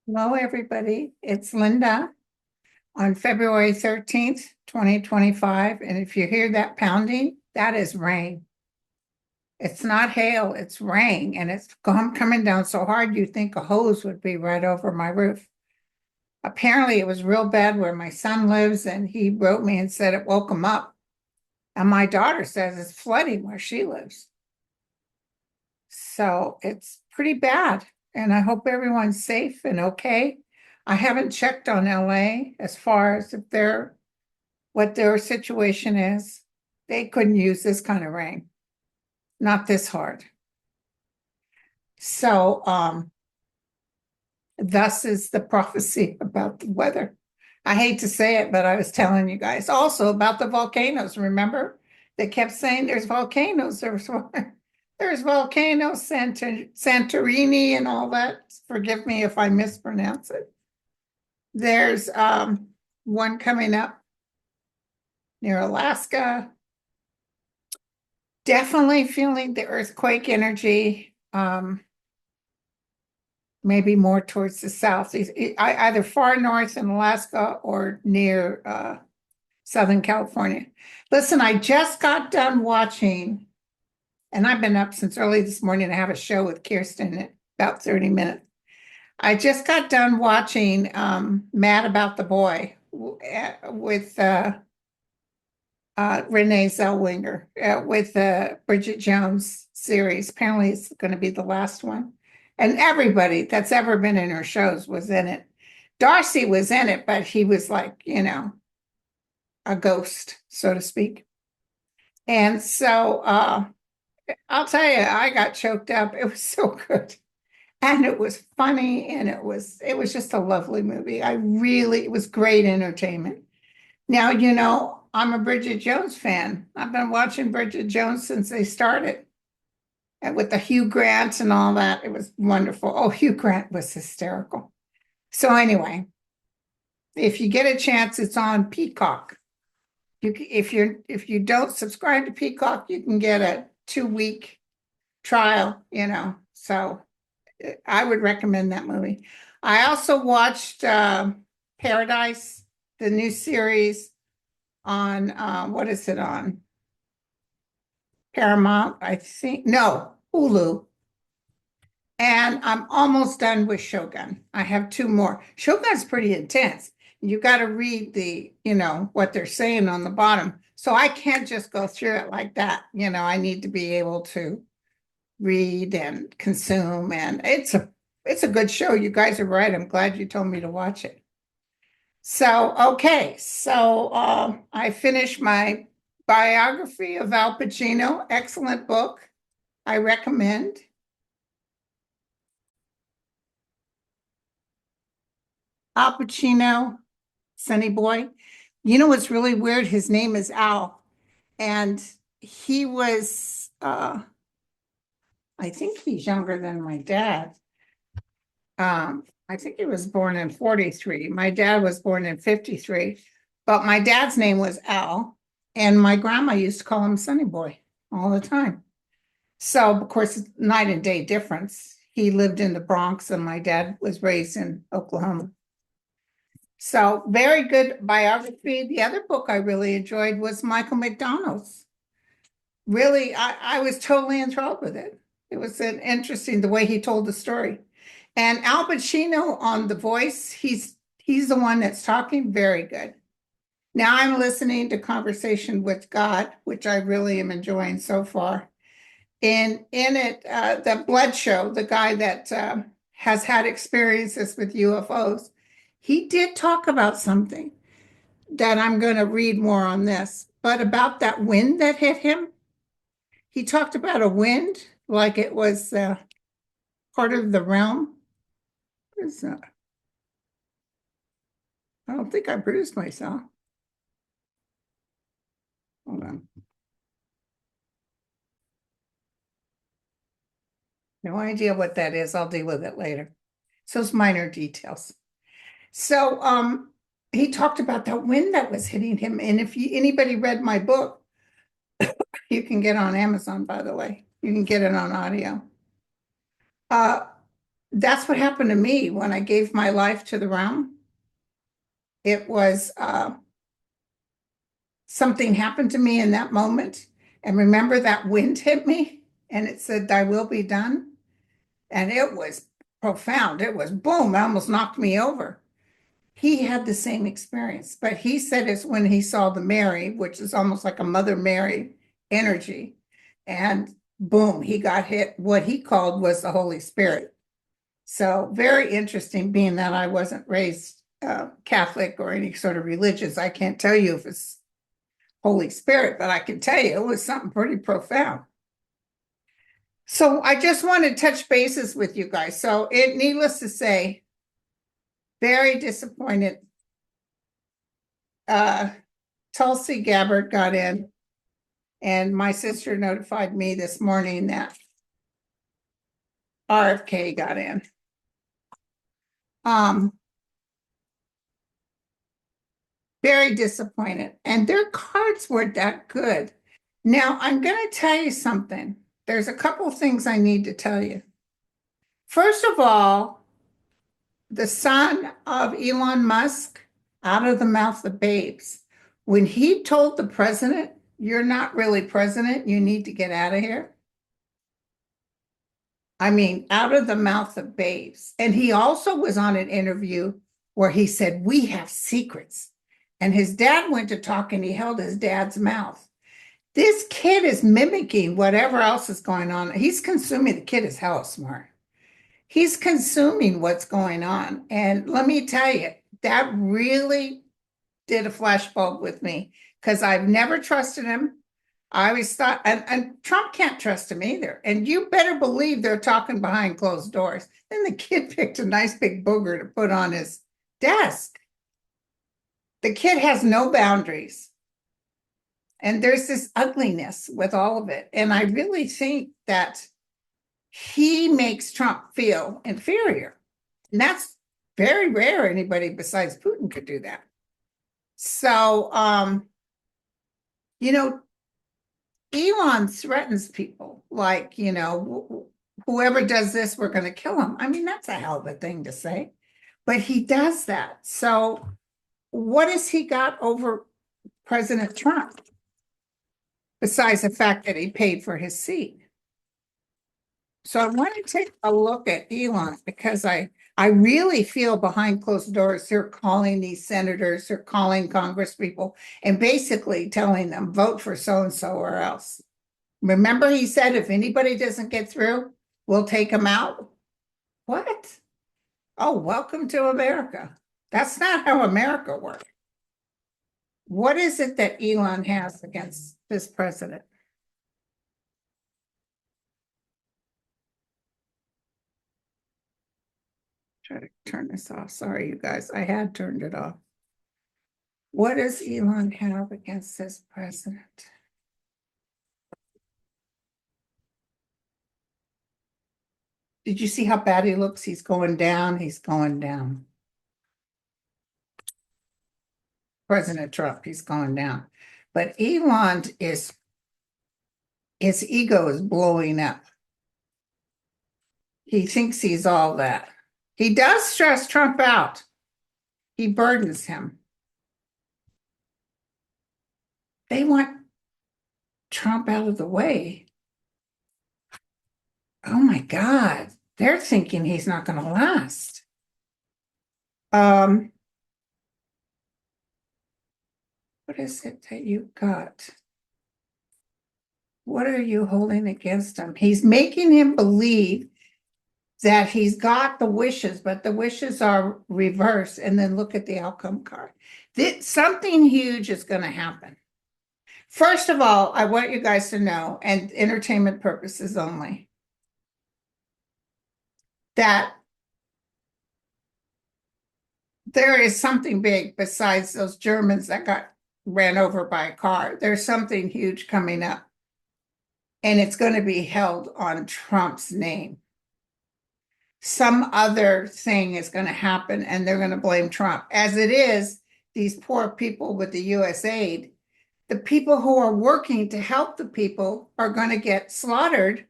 Hello, everybody. It's Linda on February 13th, 2025. And if you hear that pounding, that is rain. It's not hail, it's rain, and it's coming down so hard you think a hose would be right over my roof. Apparently, it was real bad where my son lives, and he wrote me and said it woke him up. And my daughter says it's flooding where she lives. So it's pretty bad. And I hope everyone's safe and okay. I haven't checked on LA as far as if they're what their situation is. They couldn't use this kind of rain, not this hard. So thus is the prophecy about the weather. I hate to say it, but I was telling you guys also about the volcanoes. Remember, they kept saying there's volcanoes. There's volcanoes, Santorini, and all that. Forgive me if I mispronounce it. There's one coming up near Alaska. Definitely feeling the earthquake energy. Maybe more towards the south, either far north in Alaska or near Southern California. Listen, I just got done watching, and I've been up since early this morning to have a show with Kirsten in about 30 minutes. I just got done watching Mad About the Boy with Renee Zellweger with the Bridget Jones series. Apparently, it's going to be the last one. And everybody that's ever been in her shows was in it. Darcy was in it, but he was like, a ghost, so to speak. And so I'll tell you, I got choked up. It was so good. And it was funny and it was just a lovely movie. It was great entertainment. Now, I'm a Bridget Jones fan. I've been watching Bridget Jones since they started. And with the Hugh Grant and all that, it was wonderful. Oh, Hugh Grant was hysterical. So anyway, if you get a chance, it's on Peacock. If you don't subscribe to Peacock, you can get a 2-week trial. So I would recommend that movie. I also watched Paradise, the new series on what is it on? Paramount, I think. No, Hulu. And I'm almost done with Shogun. I have 2 more. Shogun's pretty intense. You got to read what they're saying on the bottom. So I can't just go through it like that. I need to be able to read and consume. And it's a good show. You guys are right. I'm glad you told me to watch it. So, okay. So I finished my biography of Al Pacino. Excellent book. I recommend. Al Pacino, Sonny Boy. You know what's really weird? His name is Al, and he was, I think he's younger than my dad. I think he was born in 43. My dad was born in 53, but my dad's name was Al, and my grandma used to call him Sonny Boy all the time. So, of course, night and day difference. He lived in the Bronx, and my dad was raised in Oklahoma. So very good biography. The other book I really enjoyed was Michael McDonald's. Really, I was totally enthralled with it. It was an interesting the way he told the story. And Al Pacino on The Voice, he's the one that's talking very good. Now I'm listening to Conversation with God, which I really am enjoying so far. And in it, the Blood Show, the guy that has had experiences with UFOs, he did talk about something that I'm going to read more on this, but about that wind that hit him. He talked about a wind like it was part of the realm. I don't think I bruised myself. Hold on. No idea what that is. I'll deal with it later. So it's minor details. So he talked about that wind that was hitting him. And if anybody read my book, you can get on Amazon, by the way. You can get it on audio. Uh, That's what happened to me when I gave my life to the realm. It was something happened to me in that moment. And remember that wind hit me and it said, "Thy will be done." And it was profound. It was boom, it almost knocked me over. He had the same experience, but he said it's when he saw the Mary, which is almost like a Mother Mary energy. And boom, he got hit. What he called was the Holy Spirit. So very interesting, being that I wasn't raised Catholic or any sort of religious. I can't tell you if it's Holy Spirit, but I can tell you it was something pretty profound. So I just want to touch bases with you guys. So needless to say, very disappointed. Tulsi Gabbard got in, and my sister notified me this morning that RFK got in. Very disappointed. And their cards weren't that good. Now, I'm going to tell you something. There's a couple of things I need to tell you. First of all, the son of Elon Musk, out of the mouth of babes. When he told the president, "You're not really president, you need to get out of here." I mean, out of the mouth of babes. And he also was on an interview where he said, "We have secrets." And his dad went to talk and he held his dad's mouth. This kid is mimicking whatever else is going on. He's consuming, the kid is hella smart. He's consuming what's going on. And let me tell you, that really did a flashbulb with me because I've never trusted him. I always thought, and Trump can't trust him either. And you better believe they're talking behind closed doors. Then the kid picked a nice big booger to put on his desk. The kid has no boundaries. And there's this ugliness with all of it. And I really think that he makes Trump feel inferior. And that's very rare. Anybody besides Putin could do that. So, Elon threatens people like, whoever does this, we're going to kill him. I mean, that's a hell of a thing to say, but he does that. So what has he got over President Trump besides the fact that he paid for his seat? So I want to take a look at Elon because I really feel behind closed doors, they're calling these senators, they're calling Congress people and basically telling them, "Vote for so-and-so or else." Remember, he said, if anybody doesn't get through, we'll take them out. What? Oh, welcome to America. That's not how America works. What is it that Elon has against this president? Try to turn this off. Sorry, you guys, I had turned it off. What does Elon have against this president? Did you see how bad he looks? He's going down. He's going down. President Trump, he's going down. But Elon his ego is blowing up. He thinks he's all that. He does stress Trump out. He burdens him. They want Trump out of the way. Oh my God. They're thinking he's not going to last. What is it that you got? What are you holding against him? He's making him believe that he's got the wishes, but the wishes are reversed. And then look at the outcome card. Something huge is going to happen. First of all, I want you guys to know, and entertainment purposes only, that there is something big besides those Germans that got ran over by a car. There's something huge coming up. And it's going to be held on Trump's name. Some other thing is going to happen and they're going to blame Trump. As it is, these poor people with the US aid, the people who are working to help the people are going to get slaughtered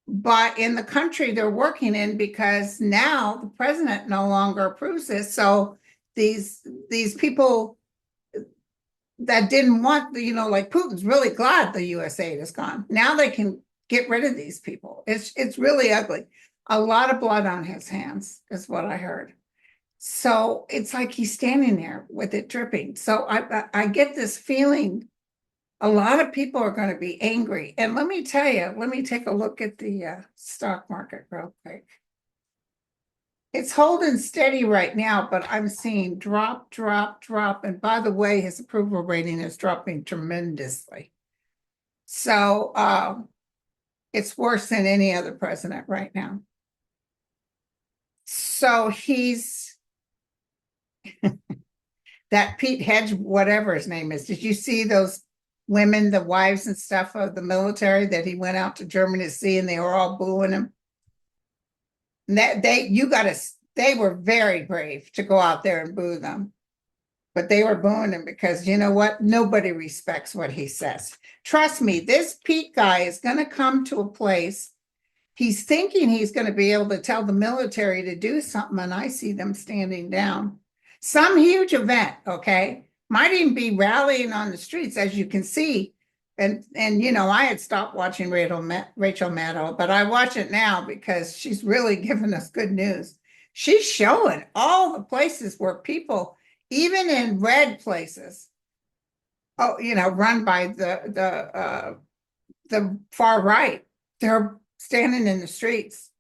but in the country they're working in, because now the president no longer approves this. So these people that didn't want the, like Putin's really glad the US aid is gone. Now they can get rid of these people. It's really ugly. A lot of blood on his hands is what I heard. So it's like he's standing there with it dripping. So I get this feeling a lot of people are going to be angry. And let me tell you, let me take a look at the stock market real quick. It's holding steady right now, but I'm seeing drop, drop, drop. And by the way, his approval rating is dropping tremendously. So it's worse than any other president right now. So he's that Pete Hedge, whatever his name is. Did you see those women, the wives and stuff of the military that he went out to Germany to see, and they were all booing him? And they were very brave to go out there and boo them. But they were booing him because you know what? Nobody respects what he says. Trust me, this Pete guy is going to come to a place. He's thinking he's going to be able to tell the military to do something, and I see them standing down. Some huge event, okay? Might even be rallying on the streets, as you can see. And I had stopped watching Rachel Maddow, but I watch it now because she's really giving us good news. She's showing all the places where people, even in red places, run by the far right, they're standing in the streets.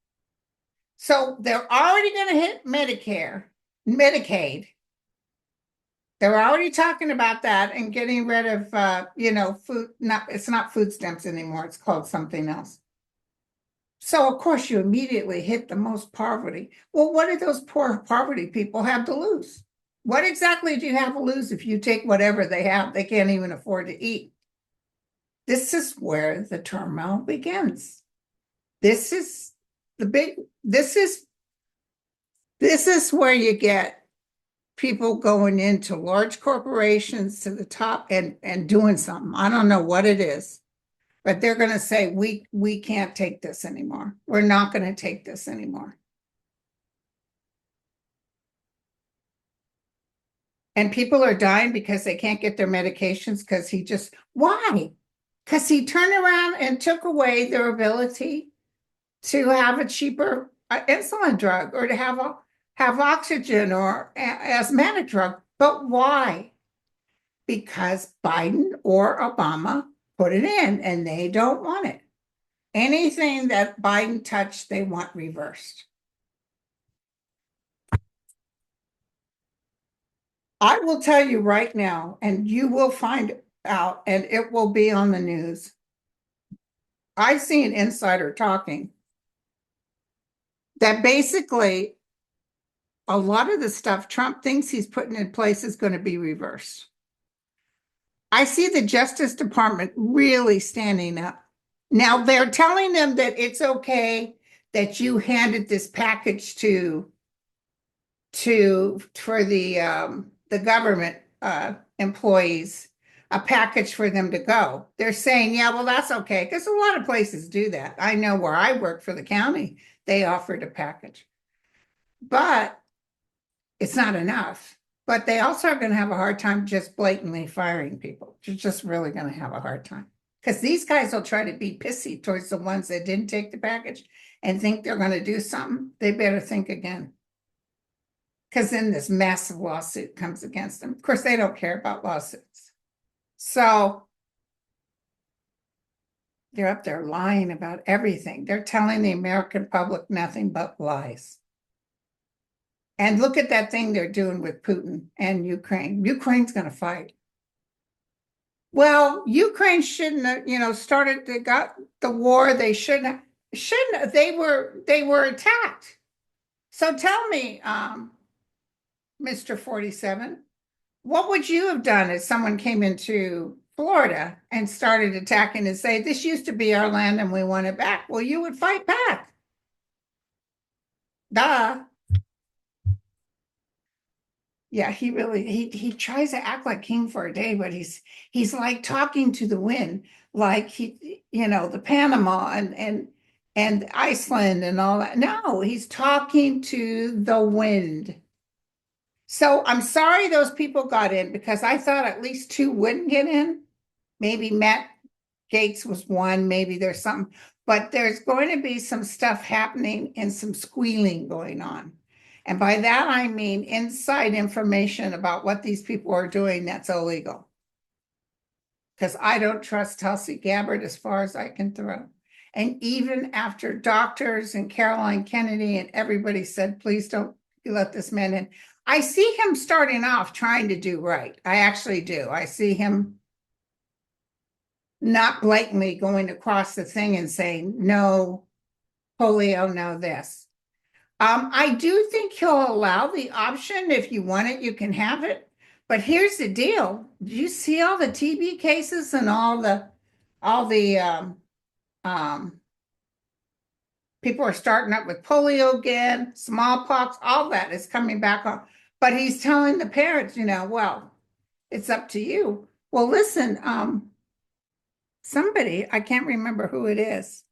So they're already going to hit Medicaid. They're already talking about that and getting rid of, food. It's not food stamps anymore. It's called something else. So of course you immediately hit the most poverty. Well, what do those poor poverty people have to lose? What exactly do you have to lose if you take whatever they have? They can't even afford to eat. This is where the turmoil begins. This is where you get people going into large corporations to the top and doing something. I don't know what it is, but they're going to say, we can't take this anymore. We're not going to take this anymore. And people are dying because they can't get their medications because why? Because he turned around and took away their ability to have a cheaper insulin drug or to have oxygen or asthmatic drug. But why? Because Biden or Obama put it in and they don't want it. Anything that Biden touched, they want reversed. I will tell you right now, and you will find out, and it will be on the news. I see an insider talking that basically a lot of the stuff Trump thinks he's putting in place is going to be reversed. I see the Justice Department really standing up. Now they're telling them that it's okay that you handed this package for the government employees, a package for them to go. They're saying, yeah, well, that's okay, because a lot of places do that. I know where I work for the county, they offered a package. But it's not enough. But they also are going to have a hard time just blatantly firing people. They're just really going to have a hard time. Because these guys will try to be pissy towards the ones that didn't take the package and think they're going to do something. They better think again. Because then this massive lawsuit comes against them. Of course, they don't care about lawsuits. So they're up there lying about everything. They're telling the American public nothing but lies. And look at that thing they're doing with Putin and Ukraine. Ukraine's going to fight. Well, Ukraine shouldn't have, they got the war. They shouldn't have, they were attacked. So tell me, Mr. 47, what would you have done if someone came into Florida and started attacking and say, this used to be our land and we want it back? Well, you would fight back. Duh. Yeah, he tries to act like king for a day, but he's like talking to the wind, like the Panama and and Iceland and all that. No, he's talking to the wind. So I'm sorry those people got in because I thought at least two wouldn't get in. Maybe Matt Gates was one, maybe there's something, but there's going to be some stuff happening and some squealing going on. And by that, I mean inside information about what these people are doing that's illegal. Because I don't trust Tulsi Gabbard as far as I can throw. And even after doctors and Caroline Kennedy and everybody said, please don't let this man in, I see him starting off trying to do right. I actually do. I see him not blatantly going across the thing and saying, no, polio, no this. I do think he'll allow the option. If you want it, you can have it. But here's the deal. Do you see all the TB cases and all the um, people are starting up with polio again, smallpox, all that is coming back on. But he's telling the parents, well, it's up to you. Well, listen, somebody, I can't remember who it is.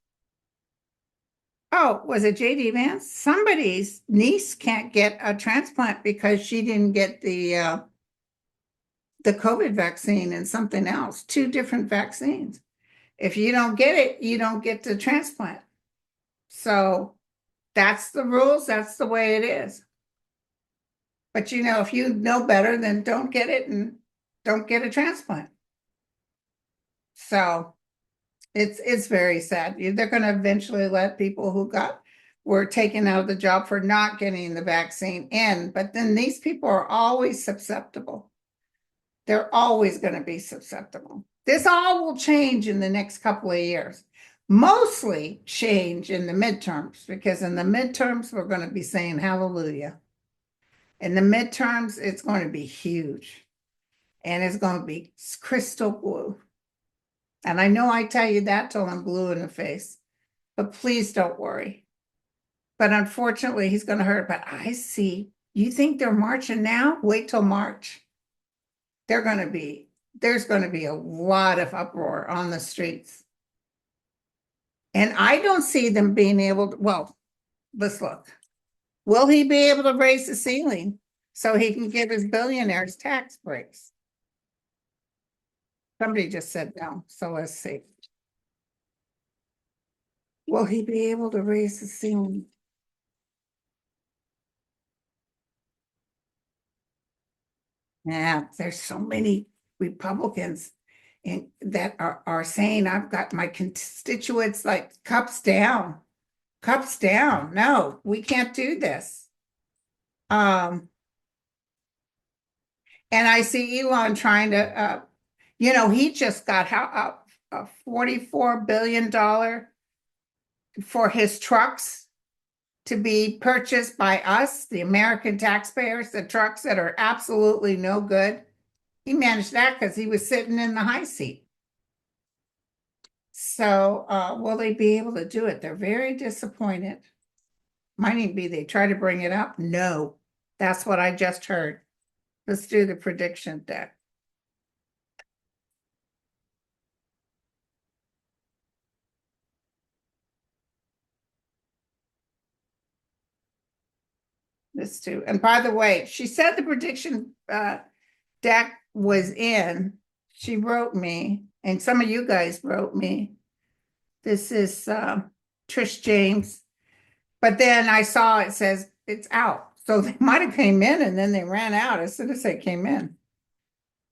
Oh, was it JD Vance? Somebody's niece can't get a transplant because she didn't get the COVID vaccine and something else, two different vaccines. If you don't get it, you don't get the transplant. So that's the rules, that's the way it is. But if you know better, then don't get it and don't get a transplant. So it's very sad. They're going to eventually let people who were taken out of the job for not getting the vaccine in, but then these people are always susceptible. They're always going to be susceptible. This all will change in the next couple of years. Mostly change in the midterms, because in the midterms, we're going to be saying hallelujah. In the midterms, it's going to be huge. And it's going to be crystal blue. And I know I tell you that till I'm blue in the face, but please don't worry. But unfortunately, he's going to hurt. But I see, you think they're marching now? Wait till March. There's going to be a lot of uproar on the streets. And I don't see them being able to, well, let's look. Will he be able to raise the ceiling so he can give his billionaires tax breaks? Somebody just said no, so let's see. Will he be able to raise the ceiling? Yeah, there's so many Republicans that are saying, I've got my constituents like cups down. Cups down. No, we can't do this. And I see Elon trying to, he just got a $44 billion for his trucks to be purchased by us, the American taxpayers, the trucks that are absolutely no good. He managed that because he was sitting in the high seat. So will they be able to do it? They're very disappointed. Might even be they try to bring it up. No, that's what I just heard. Let's do the prediction deck. Let's do. And by the way, she said the prediction deck was in. She wrote me, and some of you guys wrote me. This is Trish James. But then I saw it says it's out. So they might have came in and then they ran out as soon as they came in.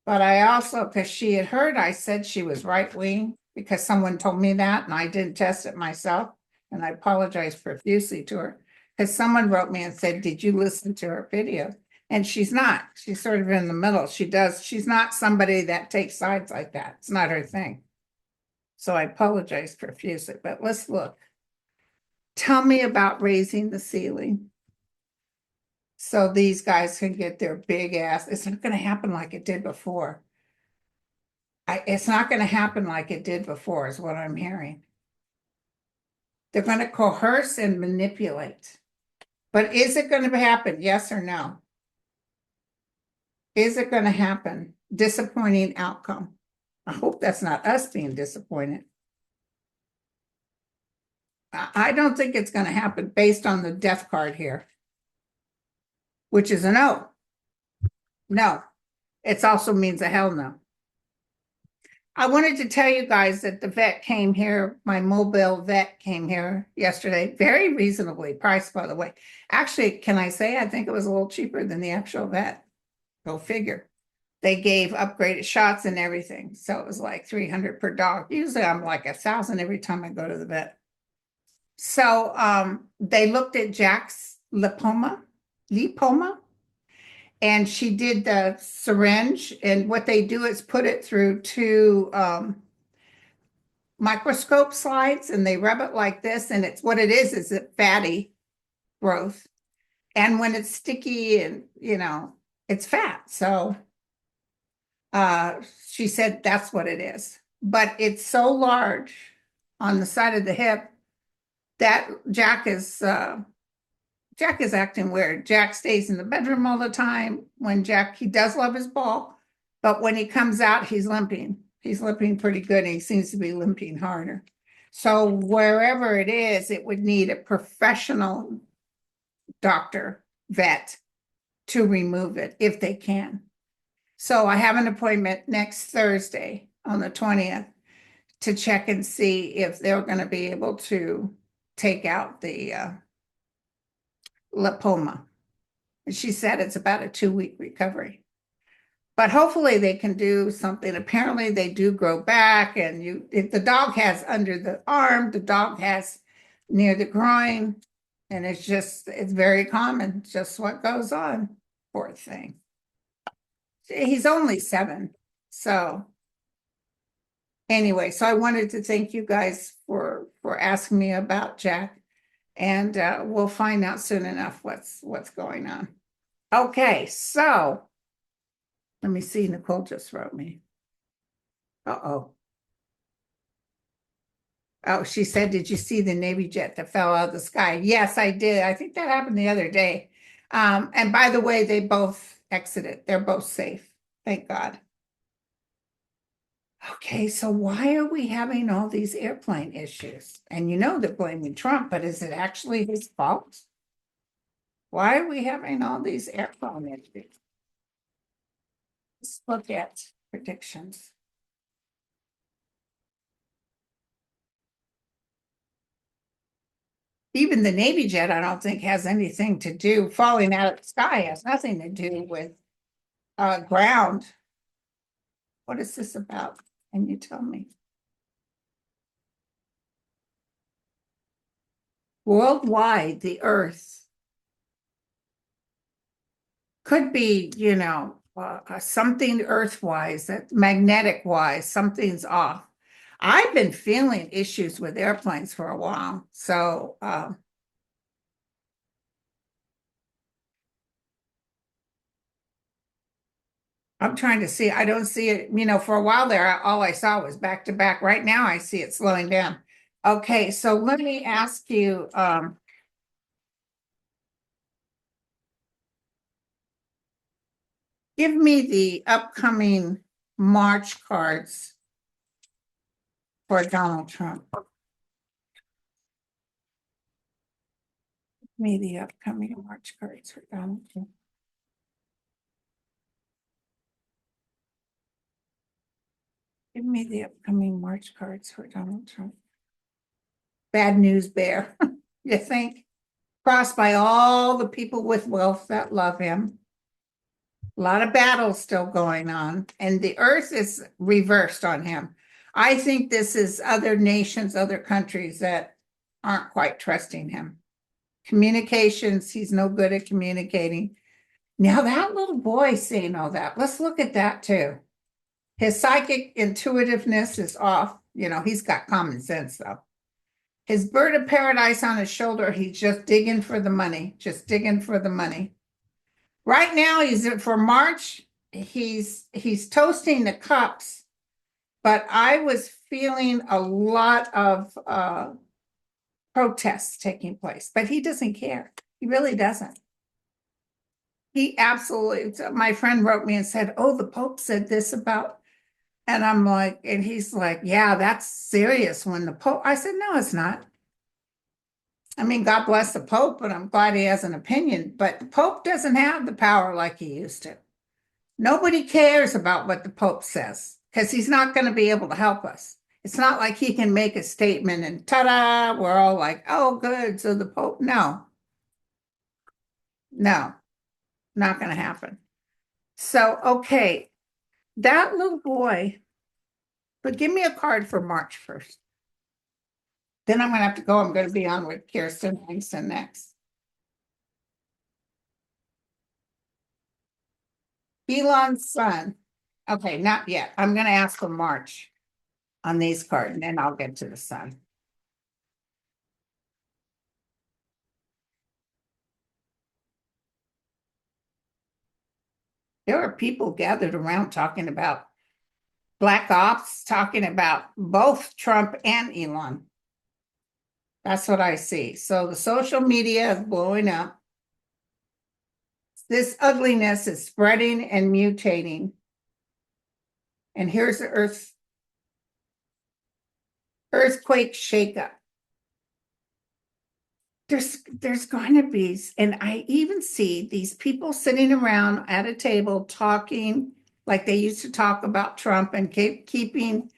But I also, because she had heard, I said she was right wing because someone told me that and I didn't test it myself. And I apologize profusely to her because someone wrote me and said, did you listen to her video? And she's not. She's sort of in the middle. She's not somebody that takes sides like that. It's not her thing. So I apologize profusely, but let's look. Tell me about raising the ceiling so these guys can get their big ass. It's not going to happen like it did before. It's not going to happen like it did before, is what I'm hearing. They're going to coerce and manipulate. But is it going to happen? Yes or no? Is it going to happen? Disappointing outcome. I hope that's not us being disappointed. I don't think it's going to happen based on the death card here, which is a no. No, it also means a hell no. I wanted to tell you guys that the vet came here, my mobile vet came here yesterday, very reasonably priced, by the way. Actually, can I say, I think it was a little cheaper than the actual vet. Go figure. They gave upgraded shots and everything. So it was like 300 per dog. Usually I'm like 1,000 every time I go to the vet. So they looked at Jack's lipoma, and she did the syringe. And what they do is put it through two microscope slides, and they rub it like this. And it's what it is a fatty growth. And when it's sticky and, it's fat. So she said that's what it is. But it's so large on the side of the hip that Jack is acting weird. Jack stays in the bedroom all the time. He does love his ball, but when he comes out, he's limping. He's limping pretty good, and he seems to be limping harder. So wherever it is, it would need a professional doctor, vet, to remove it if they can. So I have an appointment next Thursday on the 20th to check and see if they're going to be able to take out the lipoma. And she said it's about a 2-week recovery. But hopefully they can do something. Apparently they do grow back, and if the dog has under the arm, the dog has near the groin, and it's very common, just what goes on. Poor thing. He's only 7. So anyway, so I wanted to thank you guys for asking me about Jack, and we'll find out soon enough what's going on. Okay, so let me see. Nicole just wrote me. Uh-oh. Oh, she said, did you see the Navy jet that fell out of the sky? Yes, I did. I think that happened the other day. And by the way, they both exited. They're both safe. Thank God. Okay, so why are we having all these airplane issues? And they're blaming Trump, but is it actually his fault? Why are we having all these airplane issues? Let's look at predictions. Even the Navy jet, I don't think has anything to do, falling out of the sky has nothing to do with ground. What is this about? Can you tell me? Worldwide, the Earth could be, something Earth-wise, that magnetic-wise, something's off. I've been feeling issues with airplanes for a while, so I'm trying to see. I don't see it, for a while there, all I saw was back to back. Right now, I see it slowing down. Okay, so let me ask you, give me the upcoming March cards for Donald Trump. Give me the upcoming March cards for Donald Trump. Give me the upcoming March cards for Donald Trump. Bad news bear, you think? Crossed by all the people with wealth that love him. A lot of battles still going on, and the earth is reversed on him. I think this is other nations, other countries that aren't quite trusting him. Communications, he's no good at communicating. Now that little boy saying all that, let's look at that too. His psychic intuitiveness is off. He's got common sense though. His bird of paradise on his shoulder, he's just digging for the money, just digging for the money. Right now, for March, he's toasting the cups, but I was feeling a lot of protests taking place, but he doesn't care. He really doesn't. He absolutely, my friend wrote me and said, oh, the Pope said this about, and I'm like, and he's like, yeah, that's serious when the Pope, I said, no, it's not. I mean, God bless the Pope, and I'm glad he has an opinion, but the Pope doesn't have the power like he used to. Nobody cares about what the Pope says because he's not going to be able to help us. It's not like he can make a statement and ta-da, we're all like, oh, good. So the Pope, no, no, not going to happen. So, okay, that little boy, but give me a card for March 1st. Then I'm going to have to go. I'm going to be on with Kirsten Langston next. Elon's son. Okay, not yet. I'm going to ask for March on these cards, and then I'll get to the sun. There are people gathered around talking about Black Ops, talking about both Trump and Elon. That's what I see. So the social media is blowing up. This ugliness is spreading and mutating. And here's the earthquake shakeup. There's going to be, and I even see these people sitting around at a table talking like they used to talk about Trump and keeping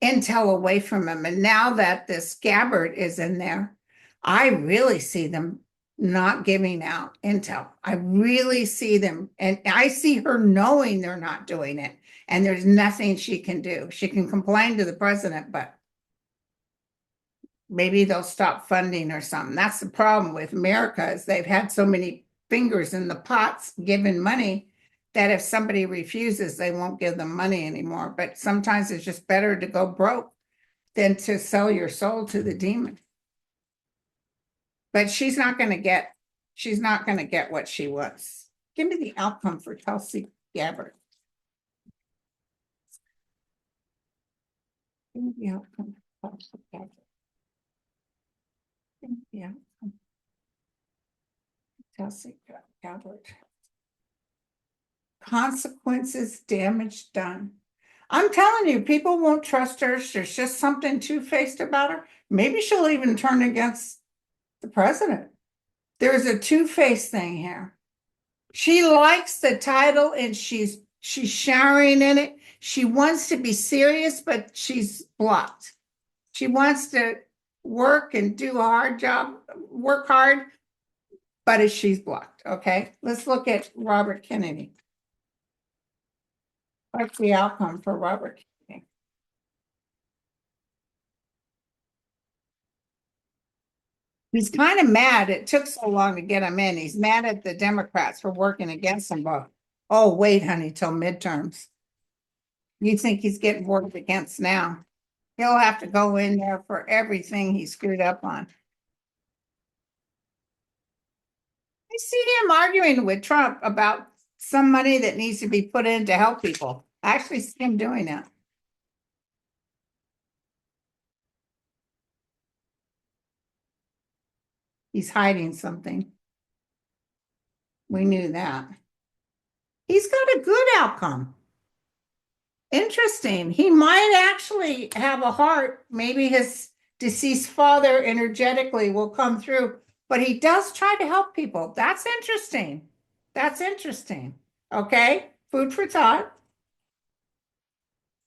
intel away from him. And now that this Gabbard is in there, I really see them not giving out intel. I really see them, and I see her knowing they're not doing it. And there's nothing she can do. She can complain to the president, but maybe they'll stop funding or something. That's the problem with America is they've had so many fingers in the pots giving money that if somebody refuses, they won't give them money anymore. But sometimes it's just better to go broke than to sell your soul to the demon. But she's not going to get what she wants. Give me the outcome for Tulsi Gabbard. Give me the outcome for Tulsi Gabbard. Yeah. Tulsi Gabbard. Consequences, damage done. I'm telling you, people won't trust her. There's just something two-faced about her. Maybe she'll even turn against the president. There's a two-faced thing here. She likes the title and she's showering in it. She wants to be serious, but she's blocked. She wants to work and do a hard job, work hard, but she's blocked. Okay, let's look at Robert Kennedy. What's the outcome for Robert Kennedy? He's kind of mad. It took so long to get him in. He's mad at the Democrats for working against him. But oh, wait, honey, till midterms. You think he's getting worked against now? He'll have to go in there for everything he screwed up on. I see him arguing with Trump about some money that needs to be put in to help people. I actually see him doing that. He's hiding something. We knew that. He's got a good outcome. Interesting. He might actually have a heart. Maybe his deceased father energetically will come through, but he does try to help people. That's interesting. That's interesting. Okay. Food for thought.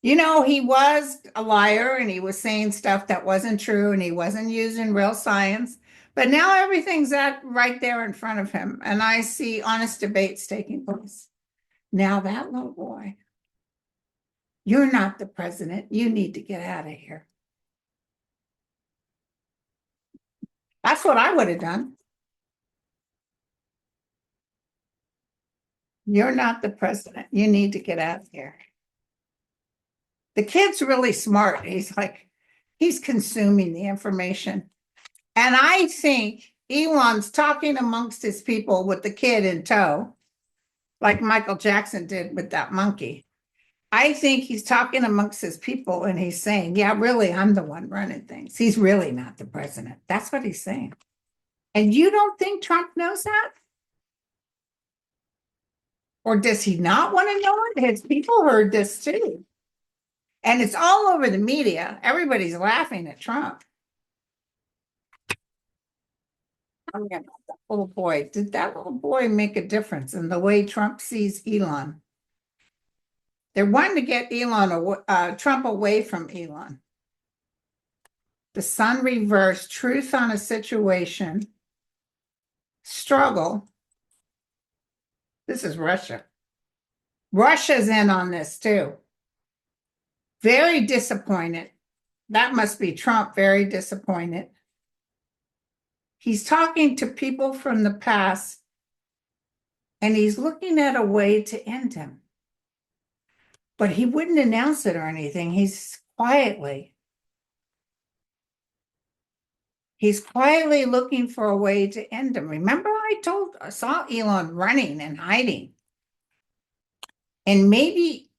You know, he was a liar and he was saying stuff that wasn't true and he wasn't using real science. But now everything's right there in front of him. And I see honest debates taking place. Now that little boy, you're not the president. You need to get out of here. That's what I would have done. You're not the president. You need to get out of here. The kid's really smart. He's consuming the information. And I think Elon's talking amongst his people with the kid in tow, like Michael Jackson did with that monkey. I think he's talking amongst his people and he's saying, yeah, really, I'm the one running things. He's really not the president. That's what he's saying. And you don't think Trump knows that? Or does he not want to know it? His people heard this too. And it's all over the media. Everybody's laughing at Trump. Tell me about that little boy. Did that little boy make a difference in the way Trump sees Elon? They're wanting to get Trump away from Elon. The sun reversed, truth on a situation, struggle. This is Russia. Russia's in on this too. Very disappointed. That must be Trump, very disappointed. He's talking to people from the past and he's looking at a way to end him. But he wouldn't announce it or anything. He's quietly looking for a way to end him. Remember, I saw Elon running and hiding. And maybe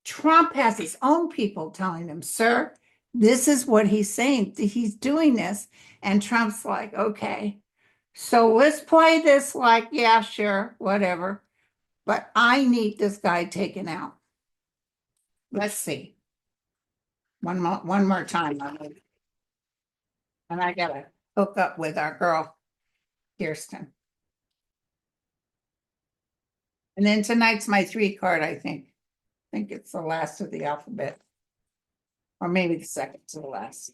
Trump has his own people telling him, sir, this is what he's saying. He's doing this. And Trump's like, okay, so let's play this like, yeah, sure, whatever. But I need this guy taken out. Let's see. One more time. And I gotta hook up with our girl, Kirsten. And then tonight's my 3 card, I think. I think it's the last of the alphabet. Or maybe the second to the last.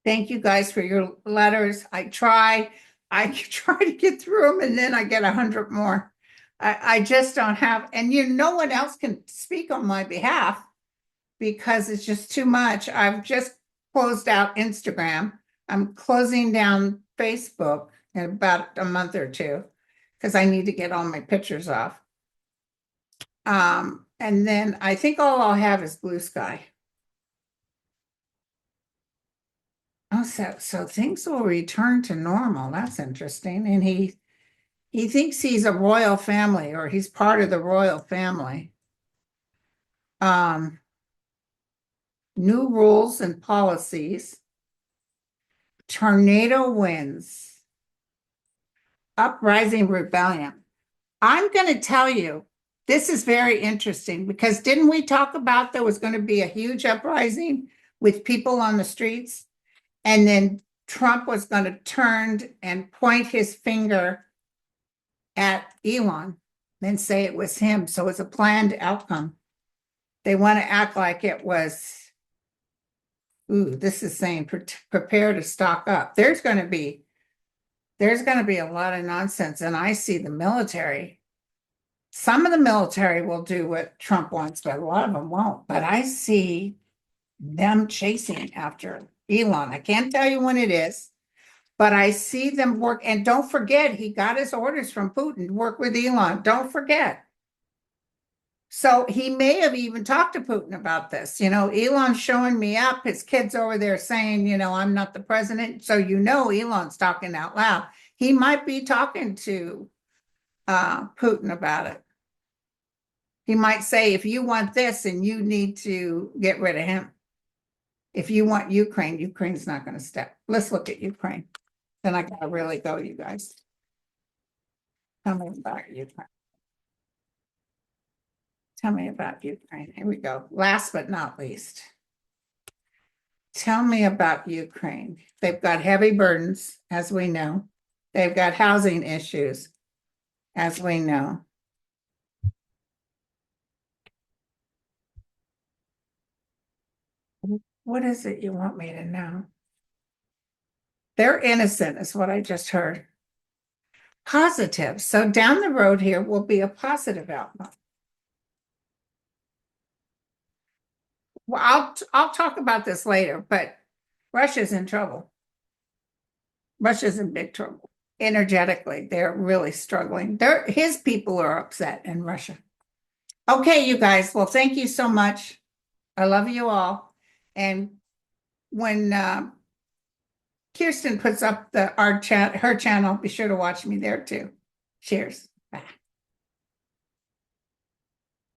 Thank you guys for your letters. I try to get through them and then I get 100 more. I just don't have, and no one else can speak on my behalf because it's just too much. I've just closed out Instagram. I'm closing down Facebook in about a month or two because I need to get all my pictures off. And then I think all I'll have is Blue Sky. Oh, so things will return to normal. That's interesting. And he thinks he's a royal family or he's part of the royal family. New rules and policies. Tornado winds. Uprising rebellion. I'm going to tell you, this is very interesting because didn't we talk about there was going to be a huge uprising with people on the streets? And then Trump was going to turn and point his finger at Elon and say it was him. So it's a planned outcome. They want to act like it was, this is saying prepare to stock up. There's going to be a lot of nonsense. And I see the military. Some of the military will do what Trump wants, but a lot of them won't. But I see them chasing after Elon. I can't tell you when it is, but I see them work. And don't forget, he got his orders from Putin to work with Elon. Don't forget. So he may have even talked to Putin about this. Elon's showing me up. His kid's over there saying, I'm not the president. So Elon's talking out loud. He might be talking to Putin about it. He might say, if you want this, and you need to get rid of him. If you want Ukraine, Ukraine's not going to step. Let's look at Ukraine. Then I got to really go, you guys. Tell me about Ukraine. Tell me about Ukraine. Here we go. Last but not least. Tell me about Ukraine. They've got heavy burdens, as we know. They've got housing issues, as we know. What is it you want me to know? They're innocent, is what I just heard. Positive. So down the road here will be a positive outcome. Well, I'll talk about this later, but Russia's in trouble. Russia's in big trouble. Energetically, they're really struggling. His people are upset in Russia. Okay, you guys. Well, thank you so much. I love you all. And when Kirsten puts up her channel, be sure to watch me there too. Cheers. Bye.